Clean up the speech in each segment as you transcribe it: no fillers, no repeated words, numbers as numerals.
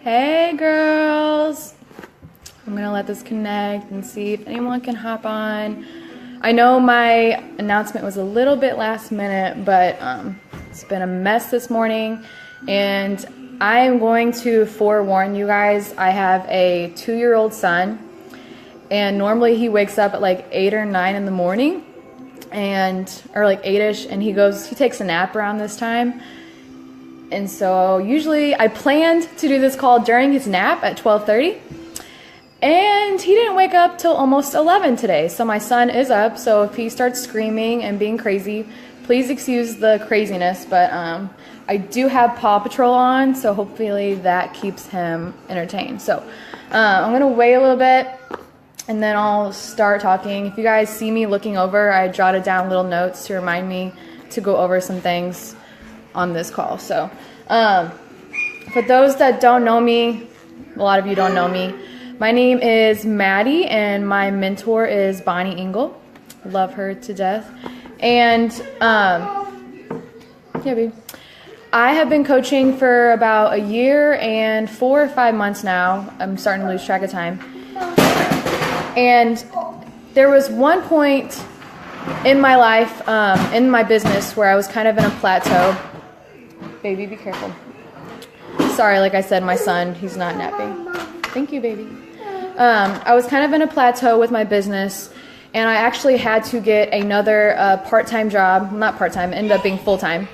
Hey girls! I'm gonna let this connect and see if anyone can hop on. I know my announcement was a little bit last minute, but it's been a mess this morning, and I am going to forewarn you guys. I have a 2-year-old son, and normally he wakes up at like 8 or 9 in the morning, or like 8ish, and he takes a nap around this time. And so usually I planned to do this call during his nap at 12:30, and he didn't wake up till almost 11 today. So my son is up, so if he starts screaming and being crazy, please excuse the craziness, but I do have Paw Patrol on, so hopefully that keeps him entertained. So I'm gonna wait a little bit and then I'll start talking. If you guys see me looking over, I jotted down little notes to remind me to go over some things on this call. So for those that don't know me, a lot of you don't know me, my name is Maddie and my mentor is Bonnie Engel. Love her to death. And baby, I have been coaching for about a year and 4 or 5 months now. I'm starting to lose track of time. And there was one point in my life, in my business, where I was kind of in a plateau. Baby, be careful. Sorry, like I said, my son, he's not napping. Thank you, baby. I was kind of in a plateau with my business, and I actually had to get another part-time job, not part-time, ended up being full-time,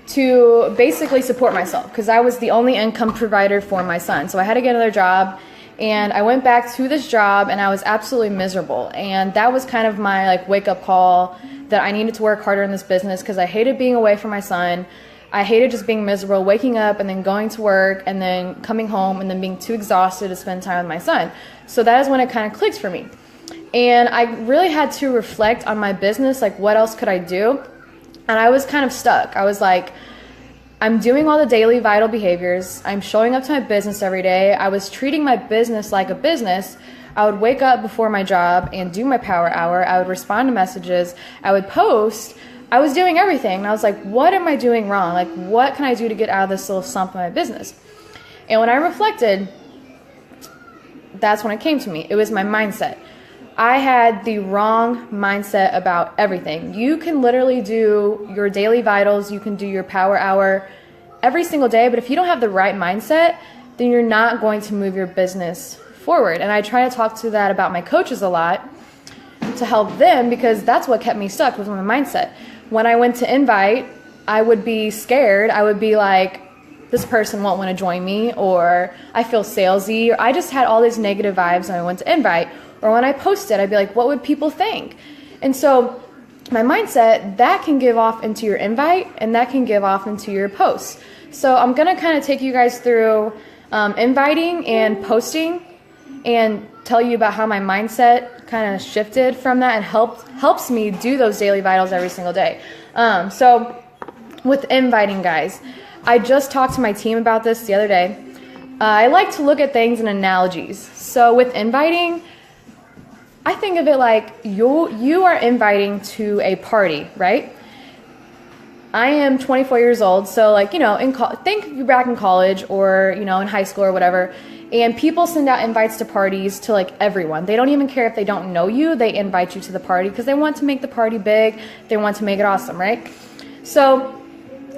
to basically support myself, because I was the only income provider for my son. So I had to get another job, and I went back to this job, and I was absolutely miserable. And that was kind of my wake-up call that I needed to work harder in this business, because I hated being away from my son. I hated just being miserable, waking up and then going to work and then coming home and then being too exhausted to spend time with my son. So that is when it kind of clicked for me. And I really had to reflect on my business, like what else could I do? And I was kind of stuck. I was like, I'm doing all the daily vital behaviors. I'm showing up to my business every day. I was treating my business like a business. I would wake up before my job and do my power hour. I would respond to messages. I would post. I was doing everything, and I was like, what am I doing wrong? Like, what can I do to get out of this little slump in my business? And when I reflected, that's when it came to me. It was my mindset. I had the wrong mindset about everything. You can literally do your daily vitals, you can do your power hour every single day, but if you don't have the right mindset, then you're not going to move your business forward. And I try to talk to that about my coaches a lot to help them, because that's what kept me stuck with my mindset. When I went to invite, I would be scared. I would be like, this person won't want to join me, or I feel salesy, or I just had all these negative vibes when I went to invite. Or when I posted, I'd be like, what would people think? And so my mindset, that can give off into your invite, and that can give off into your posts. So I'm going to kind of take you guys through inviting and posting and tell you about how my mindset kind of shifted from that and helps me do those daily vitals every single day. So with inviting, guys, I just talked to my team about this the other day. I like to look at things in analogies. So with inviting, I think of it like you are inviting to a party, right? I am 24 years old, so think back in college or in high school or whatever. And people send out invites to parties to everyone. They don't even care if they don't know you. They invite you to the party because they want to make the party big. They want to make it awesome, right? So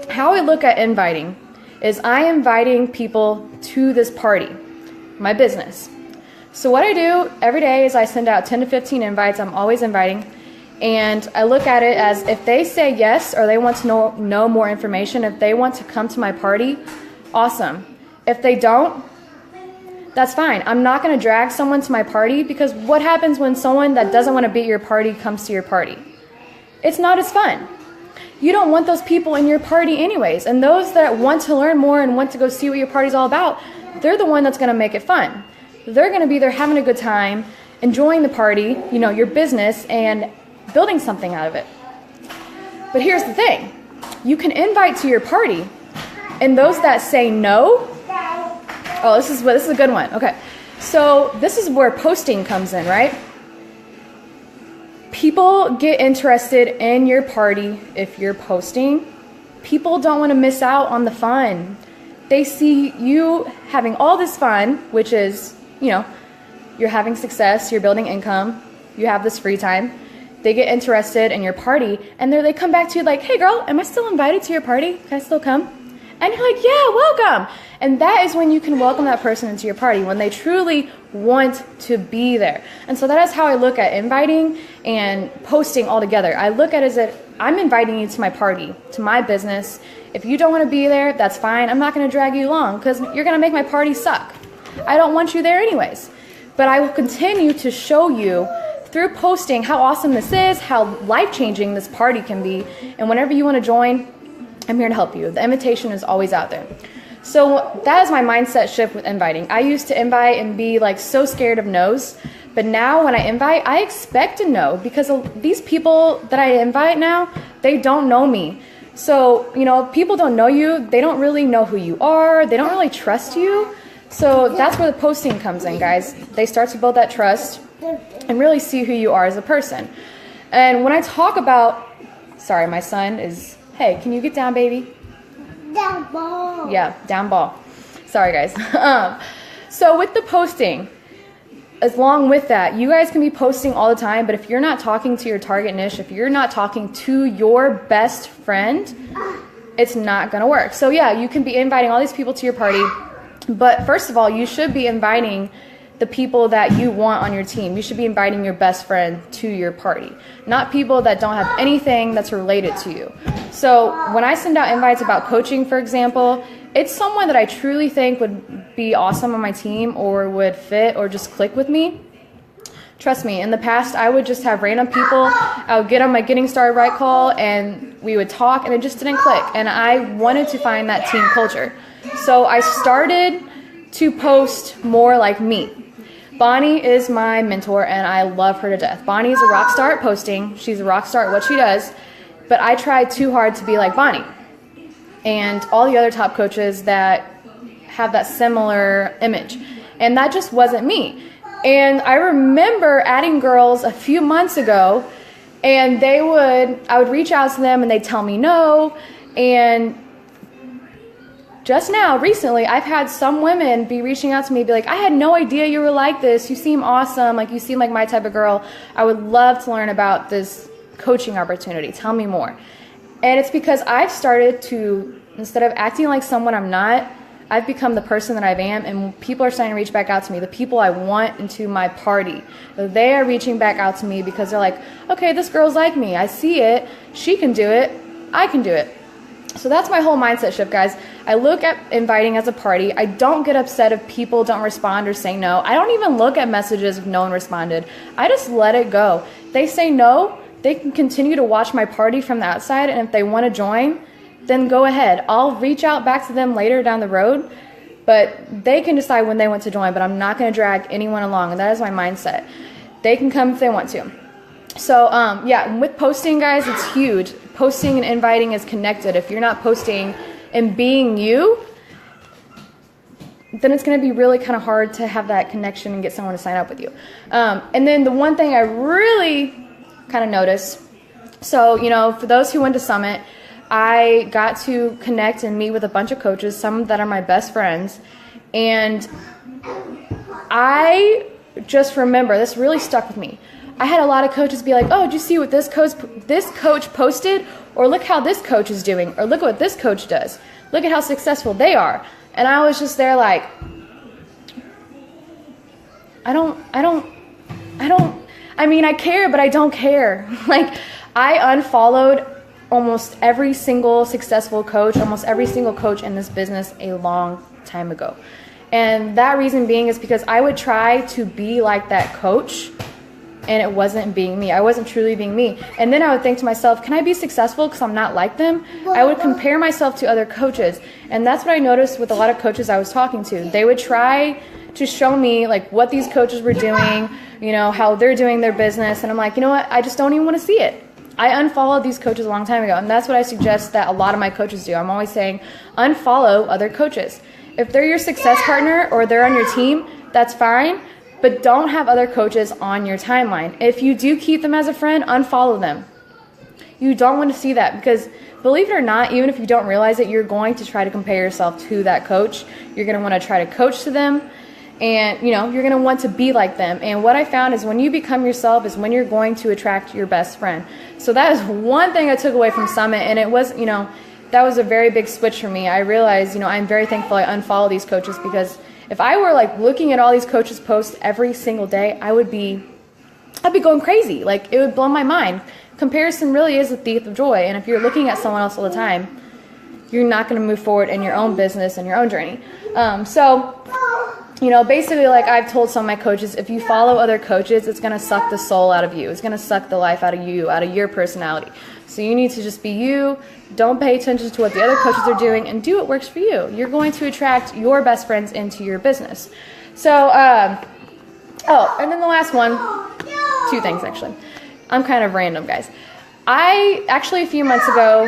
how I look at inviting is I am inviting people to this party, my business. So what I do every day is I send out 10 to 15 invites. I'm always inviting. And I look at it as if they say yes or they want to know more information, if they want to come to my party, awesome. If they don't, that's fine. I'm not going to drag someone to my party, because what happens when someone that doesn't want to be at your party comes to your party? It's not as fun. You don't want those people in your party anyways. And those that want to learn more and want to go see what your party's all about, they're the one that's going to make it fun. They're going to be there having a good time, enjoying the party, your business, and building something out of it. But here's the thing. You can invite to your party, and those that say no, this is a good one. Okay. So this is where posting comes in, right? People get interested in your party if you're posting. People don't want to miss out on the fun. they see you having all this fun, which is, you're having success, you're building income, you have this free time. They get interested in your party, and they come back to you like, hey girl, am I still invited to your party? Can I still come? And you're like, yeah, welcome. And that is when you can welcome that person into your party, when they truly want to be there. And so that is how I look at inviting and posting all together. I look at it as that I'm inviting you to my party, to my business. If you don't want to be there, that's fine. I'm not going to drag you along because you're going to make my party suck. I don't want you there anyways. But I will continue to show you through posting how awesome this is, how life-changing this party can be. And whenever you want to join, I'm here to help you. The invitation is always out there. So that is my mindset shift with inviting. I used to invite and be like so scared of no's. But now when I invite, I expect a no, because these people that I invite now, they don't know me. So, people don't know you. They don't really know who you are. They don't really trust you. So that's where the posting comes in, guys. They start to build that trust and really see who you are as a person. And when I talk about, sorry, my son is, hey, can you get down, baby? Down ball. Yeah, down ball. Sorry, guys. So with the posting, along with that, you guys can be posting all the time, but if you're not talking to your target niche, if you're not talking to your best friend, it's not going to work. So yeah, you can be inviting all these people to your party, but first of all, you should be inviting the people that you want on your team. You should be inviting your best friend to your party, not people that don't have anything that's related to you. So when I send out invites about coaching, for example, it's someone that I truly think would be awesome on my team or would fit or just click with me. Trust me, in the past, I would just have random people. I would get on my Getting Started Right call and we would talk and it just didn't click. And I wanted to find that team culture. So I started to post more like me. Bonnie is my mentor and I love her to death. Bonnie is a rock star at posting. She's a rock star at what she does. But I tried too hard to be like Bonnie and all the other top coaches that have that similar image. And that just wasn't me. And I remember adding girls a few months ago, and I would reach out to them and they'd tell me no. And just now, recently, I've had some women be reaching out to me, be like, I had no idea you were like this. You seem awesome. Like, you seem like my type of girl. I would love to learn about this coaching opportunity. Tell me more. And it's because I've started to, instead of acting like someone I'm not, I've become the person that I am, and people are starting to reach back out to me, the people I want into my party. They are reaching back out to me because they're like, okay, this girl's like me. I see it. She can do it. I can do it. So that's my whole mindset shift, guys. I look at inviting as a party. I don't get upset if people don't respond or say no. I don't even look at messages if no one responded. I just let it go. They say no, they can continue to watch my party from the outside, and if they want to join, then go ahead. I'll reach out back to them later down the road, but they can decide when they want to join, but I'm not going to drag anyone along, and that is my mindset. They can come if they want to. So, yeah, with posting, guys, it's huge. Posting and inviting is connected. If you're not posting and being you, then it's going to be really kind of hard to have that connection and get someone to sign up with you. And then the one thing I really kind of noticed, so, for those who went to Summit, I got to connect and meet with a bunch of coaches, some that are my best friends, and I just remember, this really stuck with me. I had a lot of coaches be like, oh, did you see what this coach posted? Or look how this coach is doing, or look what this coach does. Look at how successful they are. And I was just there like, I care, but I don't care. Like, I unfollowed almost every single successful coach, almost every single coach in this business a long time ago. And that reason being is because I would try to be like that coach, and it wasn't being me. I wasn't truly being me. And then I would think to myself, can I be successful because I'm not like them? I would compare myself to other coaches. And that's what I noticed with a lot of coaches I was talking to. They would try to show me like what these coaches were doing, how they're doing their business. And I'm like, you know what? I just don't even want to see it. I unfollowed these coaches a long time ago, and that's what I suggest that a lot of my coaches do. I'm always saying, unfollow other coaches. If they're your success partner or they're on your team, that's fine, but don't have other coaches on your timeline. If you do keep them as a friend, unfollow them. You don't want to see that, because believe it or not, even if you don't realize it, you're going to try to compare yourself to that coach. You're going to want to try to coach to them, and you're going to want to be like them. And what I found is when you become yourself is when you're going to attract your best friend. So that is one thing I took away from Summit, and it was, that was a very big switch for me. I realized, I'm very thankful I unfollowed these coaches, because if I were like looking at all these coaches' posts every single day, I'd be going crazy. Like, it would blow my mind. Comparison really is a thief of joy, and if you're looking at someone else all the time, you're not going to move forward in your own business and your own journey. Basically, like I've told some of my coaches, if you follow other coaches, it's going to suck the soul out of you. It's going to suck the life out of you, out of your personality. So you need to just be you. Don't pay attention to what the other coaches are doing, and do what works for you. You're going to attract your best friends into your business. So, and then the last one, two things actually. I'm kind of random, guys. I actually, a few months ago,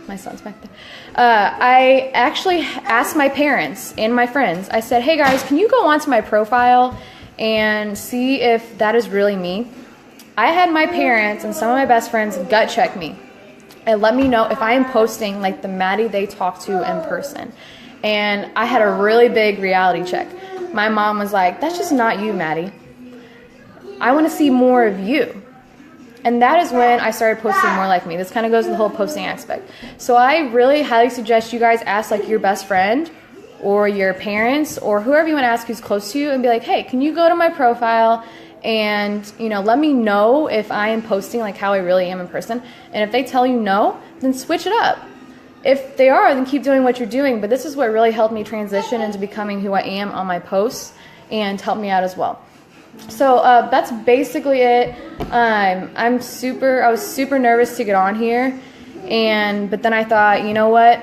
my son's back there. I actually asked my parents and my friends, I said, hey guys, can you go onto my profile and see if that is really me? I had my parents and some of my best friends gut check me and let me know if I am posting like the Maddie they talk to in person. And I had a really big reality check. My mom was like, that's just not you, Maddie. I want to see more of you. And that is when I started posting more like me. This kind of goes to the whole posting aspect. So I really highly suggest you guys ask like your best friend or your parents or whoever you want to ask who's close to you and be like, hey, can you go to my profile and, let me know if I am posting like how I really am in person. And if they tell you no, then switch it up. If they are, then keep doing what you're doing. But this is what really helped me transition into becoming who I am on my posts and helped me out as well. So that's basically it. I was super nervous to get on here, but then I thought, you know what?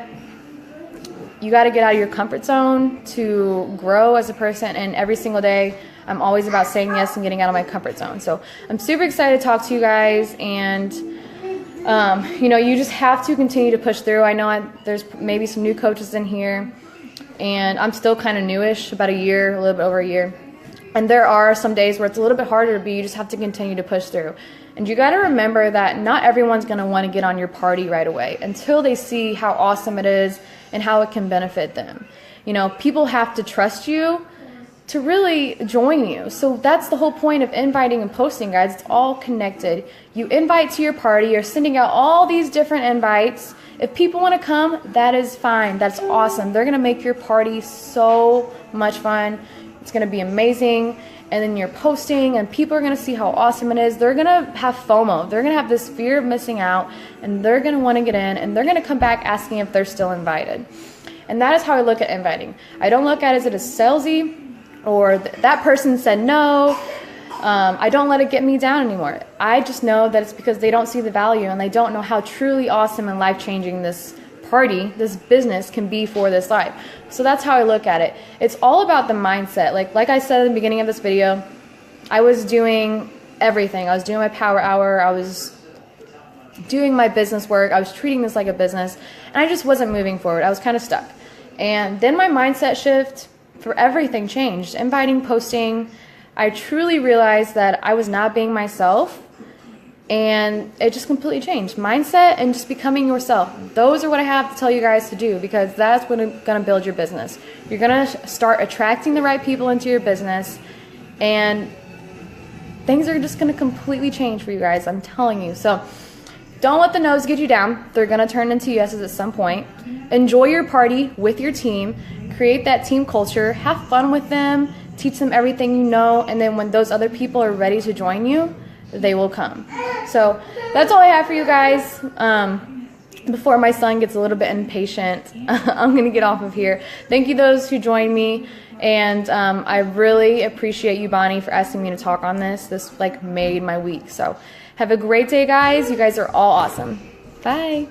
You got to get out of your comfort zone to grow as a person, and every single day I'm always about saying yes and getting out of my comfort zone. So I'm super excited to talk to you guys, and you just have to continue to push through. I know there's maybe some new coaches in here, and I'm still kind of newish, about a little bit over a year. And there are some days where it's a little bit harder to be. You just have to continue to push through. And you got to remember that not everyone's going to want to get on your party right away until they see how awesome it is and how it can benefit them. People have to trust you to really join you. So that's the whole point of inviting and posting, guys. It's all connected. You invite to your party. You're sending out all these different invites. If people want to come, that is fine. That's awesome. They're going to make your party so much fun. It's going to be amazing. And then you're posting and people are going to see how awesome it is. They're going to have FOMO. They're going to have this fear of missing out, and they're going to want to get in, and they're going to come back asking if they're still invited. And that is how I look at inviting. I don't look at it as salesy or that person said no. I don't let it get me down anymore. I just know that it's because they don't see the value and they don't know how truly awesome and life-changing this business can be for this life. So that's how I look at it. It's all about the mindset. Like I said at the beginning of this video, I was doing everything. I was doing my power hour. I was doing my business work. I was treating this like a business, and I just wasn't moving forward. I was kind of stuck. And then my mindset shift for everything changed. Inviting, posting, I truly realized that I was not being myself. And it just completely changed. Mindset and just becoming yourself. Those are what I have to tell you guys to do, because that's what's going to build your business. You're going to start attracting the right people into your business, and things are just going to completely change for you guys. I'm telling you. So don't let the no's get you down. They're going to turn into yeses at some point. Enjoy your party with your team. Create that team culture. Have fun with them. Teach them everything you know. And then when those other people are ready to join you, they will come. So that's all I have for you guys. Before my son gets a little bit impatient, I'm going to get off of here. Thank you those who joined me, and I really appreciate you, Bonnie, for asking me to talk on this. This made my week. So have a great day, guys. You guys are all awesome. Bye.